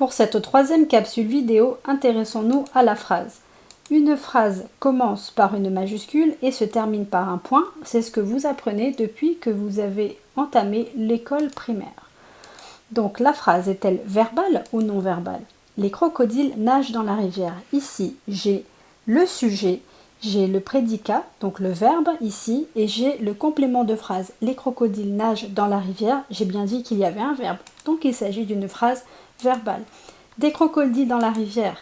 Pour cette troisième capsule vidéo, intéressons-nous à la phrase. Une phrase commence par une majuscule et se termine par un point. C'est ce que vous apprenez depuis que vous avez entamé l'école primaire. Donc la phrase est-elle verbale ou non verbale? Les crocodiles nagent dans la rivière. Ici, j'ai le sujet, j'ai le prédicat, donc le verbe ici, et j'ai le complément de phrase. Les crocodiles nagent dans la rivière. J'ai bien dit qu'il y avait un verbe. Donc il s'agit d'une phrase verbale. Des crocodiles dans la rivière.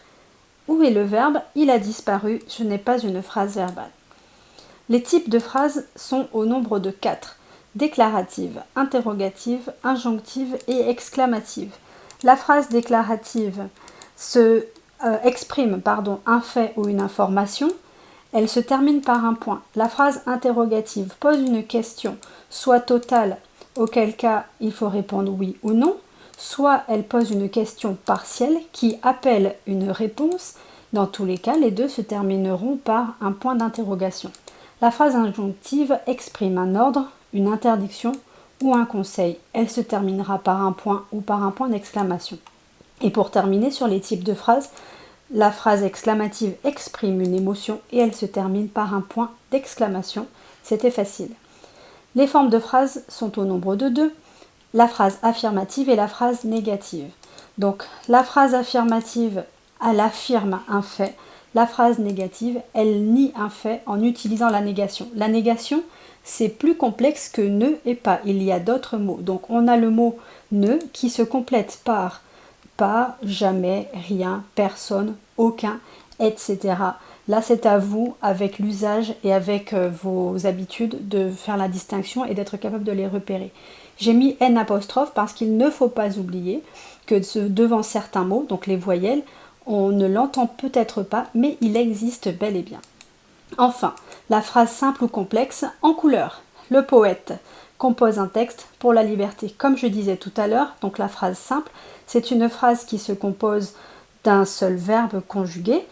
Où est le verbe? Il a disparu. Ce n'est pas une phrase verbale. Les types de phrases sont au nombre de 4. Déclarative, interrogative, injonctive et exclamative. La phrase déclarative exprime un fait ou une information. Elle se termine par un point. La phrase interrogative pose une question, soit totale, auquel cas il faut répondre oui ou non, soit elle pose une question partielle qui appelle une réponse. Dans tous les cas, les deux se termineront par un point d'interrogation. La phrase injonctive exprime un ordre, une interdiction ou un conseil. Elle se terminera par un point ou par un point d'exclamation. Et pour terminer sur les types de phrases, la phrase exclamative exprime une émotion et elle se termine par un point d'exclamation. C'était facile. Les formes de phrases sont au nombre de 2. La phrase affirmative et la phrase négative. Donc la phrase affirmative, elle affirme un fait. La phrase négative, elle nie un fait en utilisant la négation. La négation, c'est plus complexe que ne et pas. Il y a d'autres mots. Donc on a le mot ne qui se complète par pas, jamais, rien, personne, aucun, etc. Là, c'est à vous, avec l'usage et avec vos habitudes, de faire la distinction et d'être capable de les repérer. J'ai mis N apostrophe parce qu'il ne faut pas oublier que devant certains mots, donc les voyelles, on ne l'entend peut-être pas, mais il existe bel et bien. Enfin, la phrase simple ou complexe en couleur. Le poète compose un texte pour la liberté. Comme je disais tout à l'heure, donc la phrase simple, c'est une phrase qui se compose d'un seul verbe conjugué.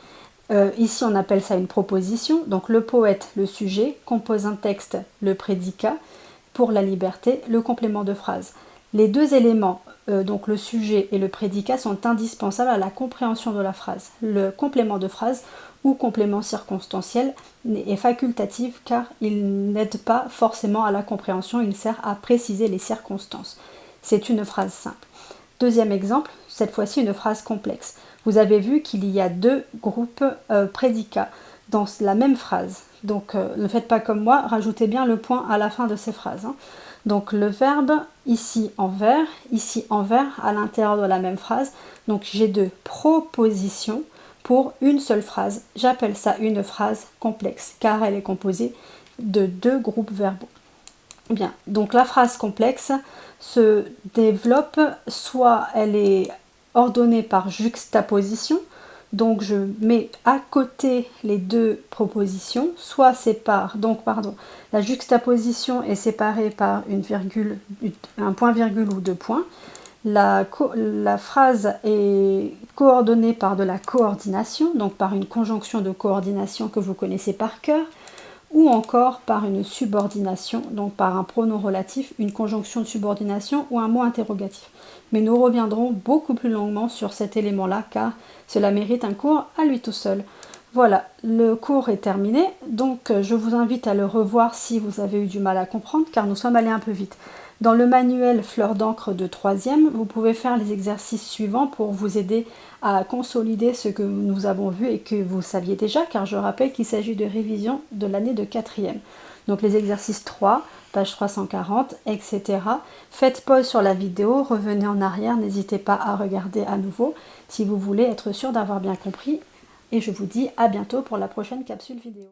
Ici, on appelle ça une proposition. Donc le poète, le sujet, compose un texte, le prédicat, pour la liberté, le complément de phrase. Les deux éléments, donc le sujet et le prédicat, sont indispensables à la compréhension de la phrase. Le complément de phrase ou complément circonstanciel est facultatif car il n'aide pas forcément à la compréhension, il sert à préciser les circonstances. C'est une phrase simple. Deuxième exemple, cette fois-ci une phrase complexe. Vous avez vu qu'il y a 2 groupes prédicats dans la même phrase. Donc ne faites pas comme moi, rajoutez bien le point à la fin de ces phrases. Donc le verbe ici en vert à l'intérieur de la même phrase. Donc j'ai 2 propositions pour une seule phrase. J'appelle ça une phrase complexe car elle est composée de 2 groupes verbaux. Bien, donc la phrase complexe se développe, soit elle est ordonnée par juxtaposition, donc je mets à côté les 2 propositions, soit la juxtaposition est séparée par une virgule, un point-virgule ou 2 points. La phrase est coordonnée par de la coordination, donc par une conjonction de coordination que vous connaissez par cœur, ou encore par une subordination, donc par un pronom relatif, une conjonction de subordination ou un mot interrogatif. Mais nous reviendrons beaucoup plus longuement sur cet élément-là car cela mérite un cours à lui tout seul. Voilà, le cours est terminé, donc je vous invite à le revoir si vous avez eu du mal à comprendre car nous sommes allés un peu vite. Dans le manuel Fleur d'encre de 3e, vous pouvez faire les exercices suivants pour vous aider à consolider ce que nous avons vu et que vous saviez déjà, car je rappelle qu'il s'agit de révision de l'année de 4e. Donc les exercices 3, page 340, etc. Faites pause sur la vidéo, revenez en arrière, n'hésitez pas à regarder à nouveau si vous voulez être sûr d'avoir bien compris. Et je vous dis à bientôt pour la prochaine capsule vidéo.